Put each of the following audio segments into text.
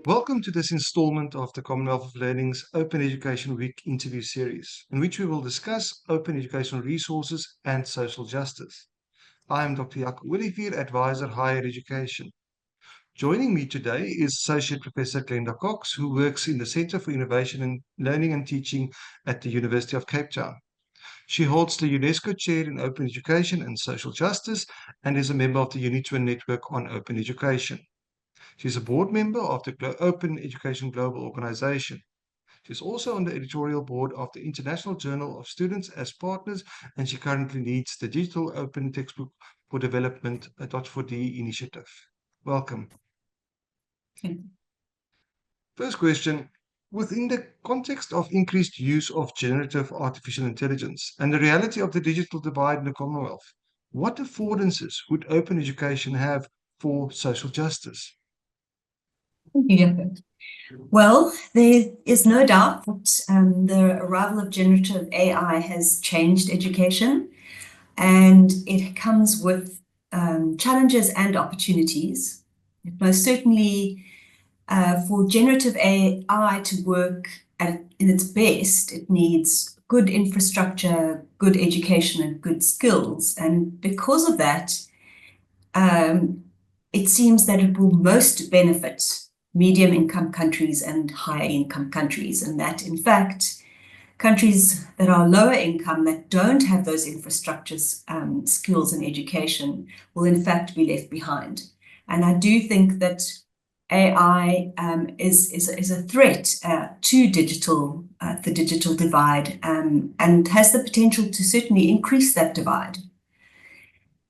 Welcome to this installment of the Commonwealth of Learning's Open Education Week interview series, in which we will discuss open educational resources and social justice. I am Dr. Jako Olivier, Advisor Higher Education. Joining me today is Associate Professor Glenda Cox, who works in the Centre for Innovation in Learning and Teaching at the University of Cape Town. She holds the UNESCO Chair in Open Education and Social Justice and is a member of the UniTwin Network on Open Education. She's a board member of the Open Education Global Organization. She's also on the editorial board of the International Journal of Students as partners, and she currently leads the Digital Open Textbook for Development, a .4D initiative. Welcome. First question. Within the context of increased use of generative artificial intelligence and the reality of the digital divide in the Commonwealth, what affordances would open education have for social justice? Thank you, Jako. Well, there is no doubt that the arrival of generative AI has changed education, and it comes with challenges and opportunities. Most certainly, for generative AI to work in its best, it needs good infrastructure, good education, and good skills. And because of that, it seems that it will most benefit medium-income countries and higher-income countries, and that, in fact, countries that are lower income, that don't have those infrastructures, skills and education, will in fact be left behind. And I do think that AI is a threat to the digital divide, and has the potential to certainly increase that divide.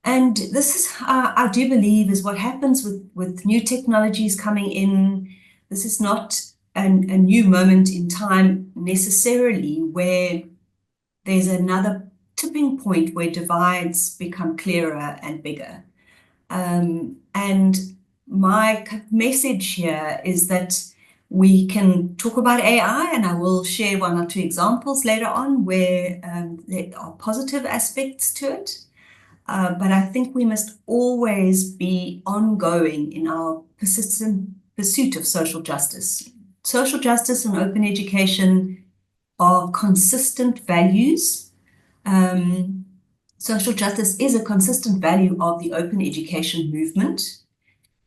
And this is, I do believe, is what happens with new technologies coming in. This is not a new moment in time necessarily where there's another tipping point where divides become clearer and bigger. And my message here is that we can talk about AI, and I will share one or two examples later on where there are positive aspects to it. But I think we must always be ongoing in our persistent pursuit of social justice. Social justice and open education are consistent values. Social justice is a consistent value of the open education movement,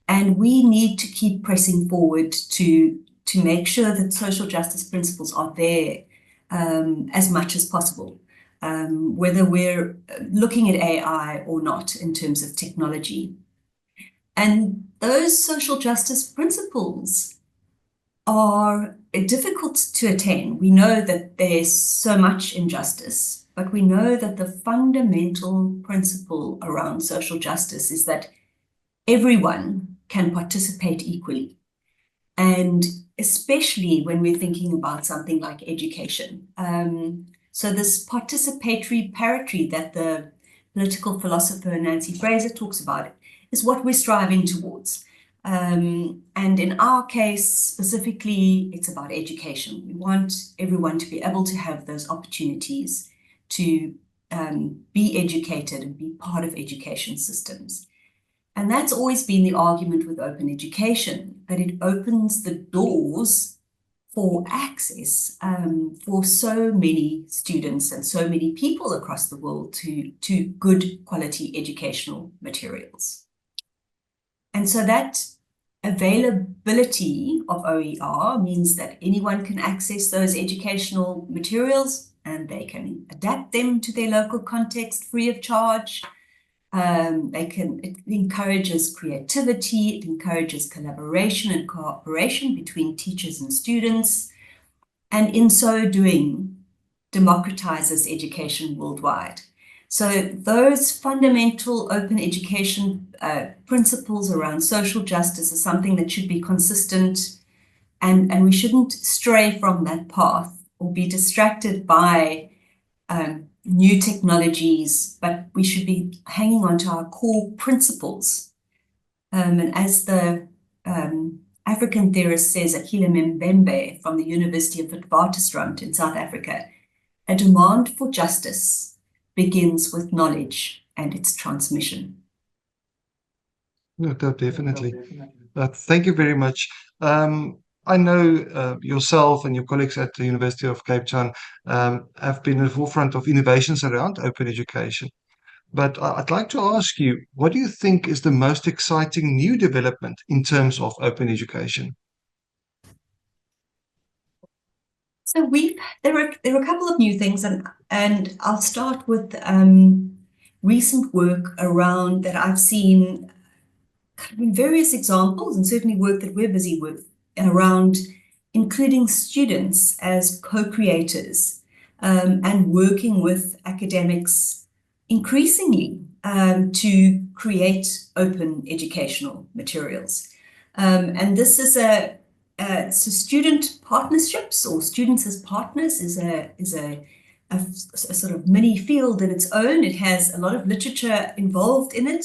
and we need to keep pressing forward to make sure that social justice principles are there as much as possible. Whether we're looking at AI or not in terms of technology. And those social justice principles are difficult to attain. We know that there's so much injustice, but we know that the fundamental principle around social justice is that everyone can participate equally. And especially when we're thinking about something like education. So this participatory parity that the political philosopher Nancy Fraser talks about is what we're striving towards. And in our case, specifically, it's about education. We want everyone to be able to have those opportunities to be educated and be part of education systems. And that's always been the argument with open education, that it opens the doors for access for so many students and so many people across the world to good quality educational materials. And so that availability of OER means that anyone can access those educational materials and they can adapt them to their local context free of charge. It encourages creativity, it encourages collaboration and cooperation between teachers and students, and in so doing, democratizes education worldwide. So those fundamental open education principles around social justice are something that should be consistent, and we shouldn't stray from that path or be distracted by new technologies, but we should be hanging on to our core principles. And as the African theorist says, Akile Mbembe from the University of Witwatersrand in South Africa, a demand for justice begins with knowledge and its transmission. No, definitely. Thank you very much. I know yourself and your colleagues at the University of Cape Town have been in the forefront of innovations around open education. But I'd like to ask you, what do you think is the most exciting new development in terms of open education? So there are a couple of new things, and I'll start with recent work around that I've seen in various examples, and certainly work that we're busy with around including students as co-creators and working with academics increasingly to create open educational materials. And this is so student partnerships, or students as partners, is a sort of mini field in its own. It has a lot of literature involved in it,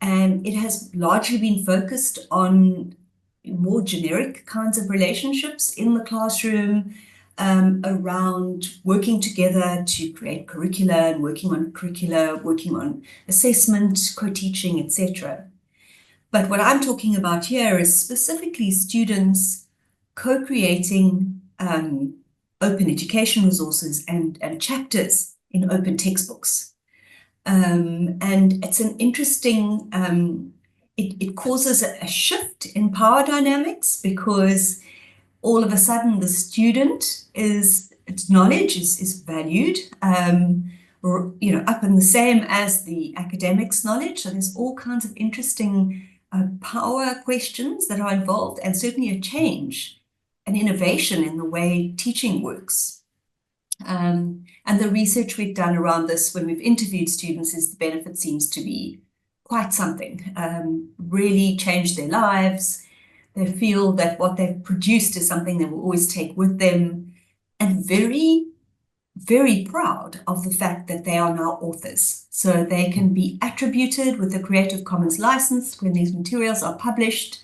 and it has largely been focused on more generic kinds of relationships in the classroom, around working together to create curricula and working on curricula, working on assessment, co-teaching, etc. But what I'm talking about here is specifically students co-creating open education resources and chapters in open textbooks. And it's an interesting, it causes a shift in power dynamics, because all of a sudden the student its knowledge is valued, or, up in the same as the academics' knowledge. So there's all kinds of interesting power questions that are involved, and certainly a change, an innovation in the way teaching works. And the research we've done around this when we've interviewed students is the benefit seems to be quite something, really changed their lives. They feel that what they've produced is something they will always take with them, and very, very proud of the fact that they are now authors. So they can be attributed with a Creative Commons license when these materials are published,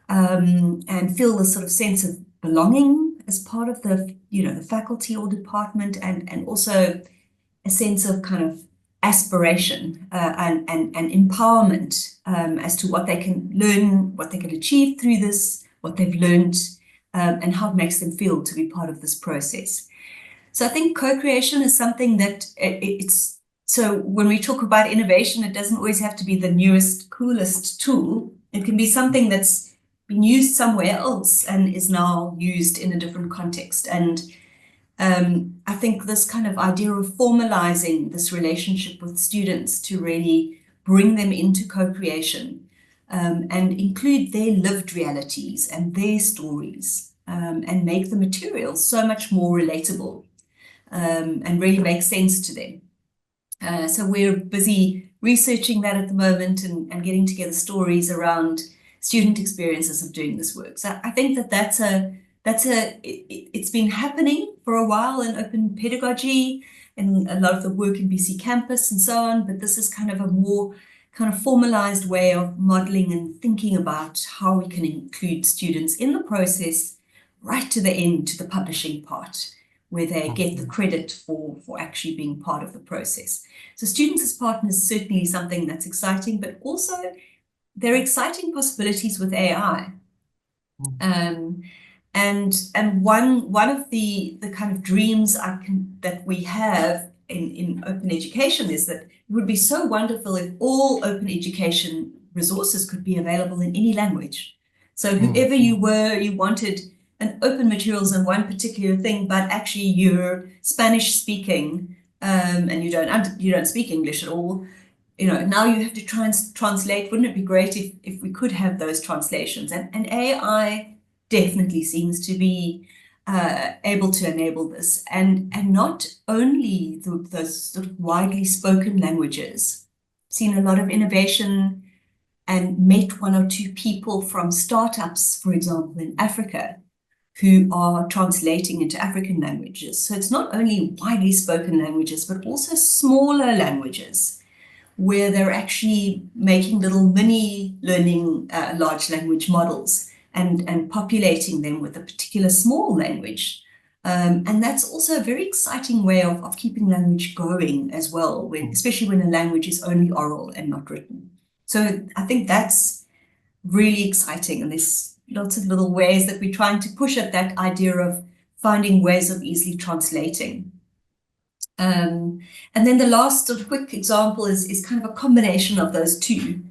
and feel this sort of sense of belonging as part of the faculty or department, and also a sense of kind of aspiration and empowerment as to what they can learn, what they can achieve through this, what they've learned, and how it makes them feel to be part of this process. So I think co-creation is something that so when we talk about innovation, it doesn't always have to be the newest, coolest tool. It can be something that's been used somewhere else and is now used in a different context. And I think this kind of idea of formalizing this relationship with students to really bring them into co-creation, and include their lived realities and their stories, and make the material so much more relatable, and really make sense to them. So we're busy researching that at the moment, and getting together stories around student experiences of doing this work. So I think it's been happening for a while in open pedagogy and a lot of the work in BC Campus and so on, but this is kind of a more kind of formalized way of modeling and thinking about how we can include students in the process right to the end, to the publishing part, where they get the credit for actually being part of the process. So students as partners is certainly something that's exciting, but also there are exciting possibilities with AI. And one of the kind of dreams that we have in open education is that it would be so wonderful if all open education resources could be available in any language. So whoever you were, you wanted an open materials in one particular thing, but actually you're Spanish speaking, and you don't speak English at all. Now you have to try and translate. Wouldn't it be great if we could have those translations? And AI definitely seems to be able to enable this. And not only those sort of widely spoken languages. I've seen a lot of innovation and met one or two people from startups, for example, in Africa, who are translating into African languages. So it's not only widely spoken languages, but also smaller languages, where they're actually making little mini learning large language models and populating them with a particular small language. And that's also a very exciting way of keeping language going as well, especially when a language is only oral and not written. So I think that's really exciting, and there's lots of little ways that we're trying to push at that idea of finding ways of easily translating. And then the last sort of quick example is kind of a combination of those two.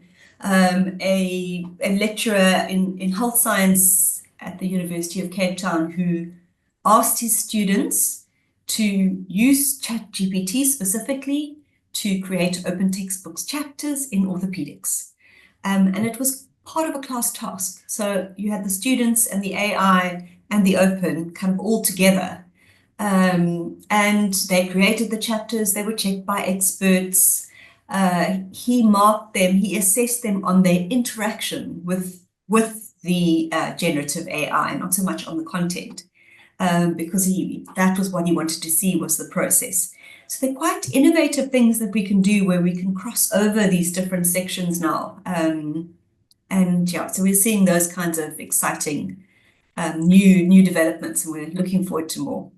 A lecturer in health science at the University of Cape Town who asked his students to use ChatGPT specifically to create open textbooks chapters in orthopedics. And it was part of a class task. So you had the students and the AI and the open kind of all together. And they created the chapters, they were checked by experts. He marked them, he assessed them on their interaction with the generative AI, not so much on the content, because that was what he wanted to see, was the process. So they're quite innovative things that we can do where we can cross over these different sections now. And yeah, so we're seeing those kinds of exciting new developments, and we're looking forward to more.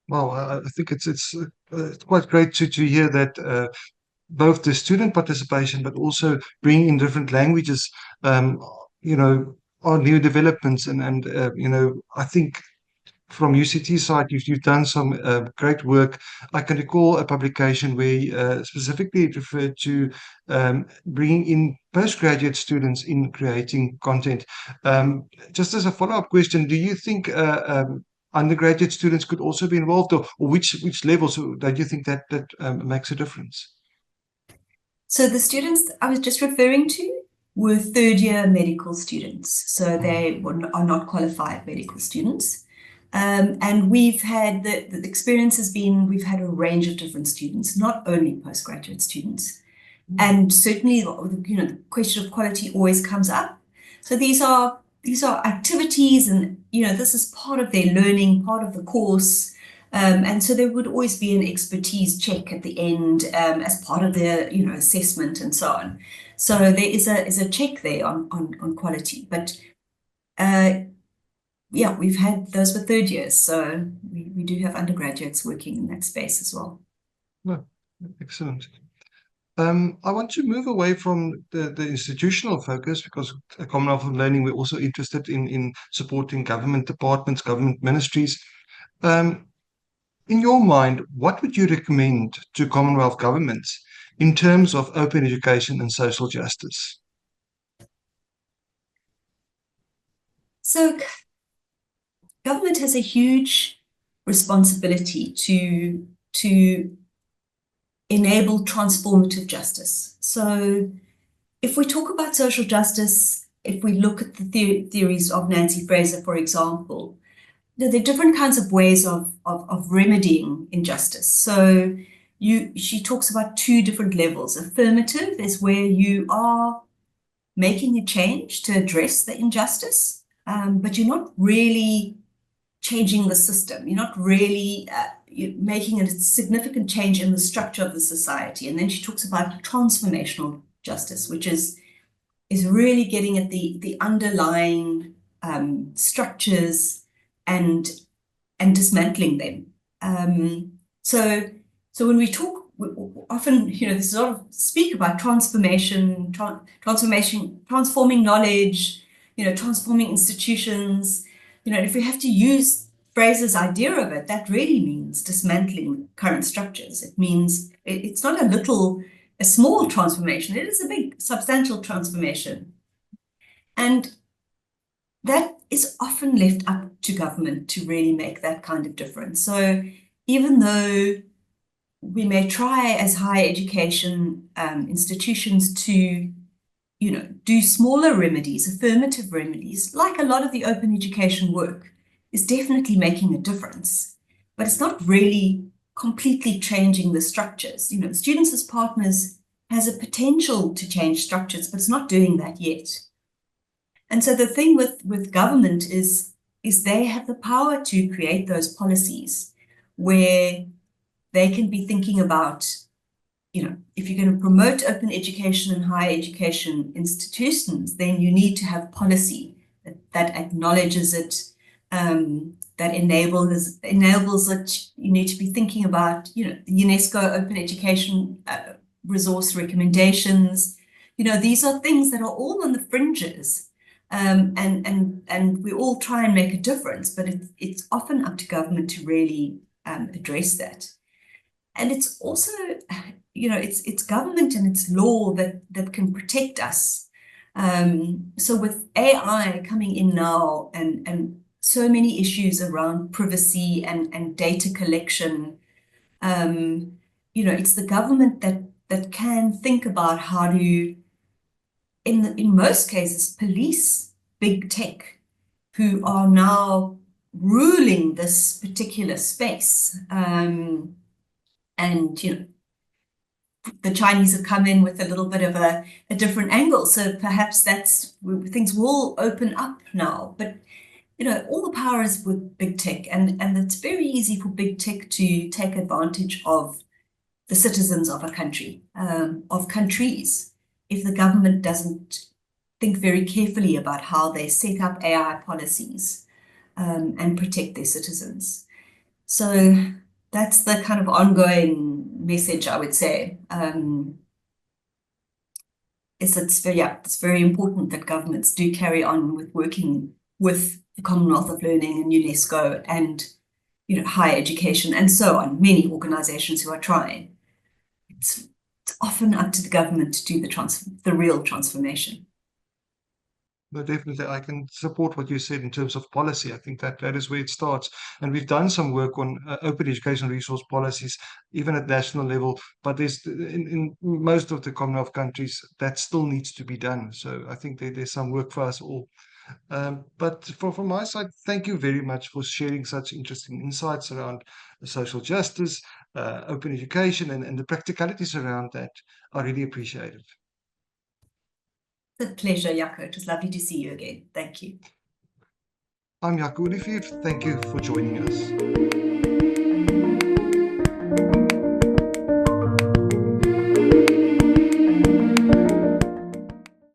Well, I think it's quite great to hear that both the student participation, but also bringing in different languages, you know, are new developments. And you know, I think from UCT side, you've done some great work. I can recall a publication where specifically it referred to bringing in postgraduate students in creating content. Just as a follow-up question, do you think undergraduate students could also be involved, or which levels do you think that makes a difference? So the students I was just referring to were third-year medical students. So they are not qualified medical students. And we've had the experience has been, we've had a range of different students, not only postgraduate students. And certainly, you know, the question of quality always comes up. So these are activities, and you know, this is part of their learning, part of the course. And so there would always be an expertise check at the end, as part of the, you know, assessment and so on. So there is a check there on quality. But yeah, we've had those for third years, so we do have undergraduates working in that space as well. Well, excellent. I want to move away from the institutional focus, because at Commonwealth of Learning, we're also interested in supporting government departments, government ministries. In your mind, what would you recommend to Commonwealth governments in terms of open education and social justice? So government has a huge responsibility to enable transformative justice. So if we talk about social justice, if we look at the theories of Nancy Fraser, for example, there are different kinds of ways of remedying injustice. So she talks about two different levels. Affirmative is where you are making a change to address the injustice, but you're not really changing the system. You're not really making a significant change in the structure of the society. And then she talks about transformational justice, which is really getting at the underlying structures and dismantling them. So when we talk, often, you know, there's a lot of speak about transformation, transforming knowledge, you know, transforming institutions. You know, if we have to use Fraser's idea of it, that really means dismantling current structures. It means it's not a small transformation. It is a big, substantial transformation. And that is often left up to government to really make that kind of difference. So even though we may try as higher education institutions to, you know, do smaller remedies, affirmative remedies, like a lot of the open education work is definitely making a difference, but it's not really completely changing the structures. You know, students as partners has a potential to change structures, but it's not doing that yet. And so the thing with government is they have the power to create those policies where they can be thinking about, you know, if you're going to promote open education and higher education institutions, then you need to have policy that acknowledges it, that enables it. You need to be thinking about, you know, the UNESCO open education resource recommendations. These are things that are all on the fringes, and we all try and make a difference, but it's often up to government to really address that. And it's also, it's government and it's law that can protect us. So with AI coming in now and so many issues around privacy and data collection, it's the government that can think about how to, in most cases, police big tech, who are now ruling this particular space. And the Chinese have come in with a little bit of a different angle. So perhaps things will open up now. But all the power is with big tech, and it's very easy for big tech to take advantage of the citizens of a country, of countries, if the government doesn't think very carefully about how they set up AI policies and protect their citizens. So that's the kind of ongoing message, I would say. It's very important that governments do carry on with working with the Commonwealth of Learning and UNESCO and higher education and so on, many organizations who are trying. It's often up to the government to do the real transformation. No, definitely, I can support what you said in terms of policy. I think that is where it starts. And we've done some work on open education resource policies, even at national level. But there's in most of the Commonwealth countries that still needs to be done. So I think there's some work for us all. But from my side, thank you very much for sharing such interesting insights around social justice, open education, and the practicalities around that. I really appreciate it. It's a pleasure, Jako. It was lovely to see you again. Thank you. I'm Jako Olivier. Thank you for joining us.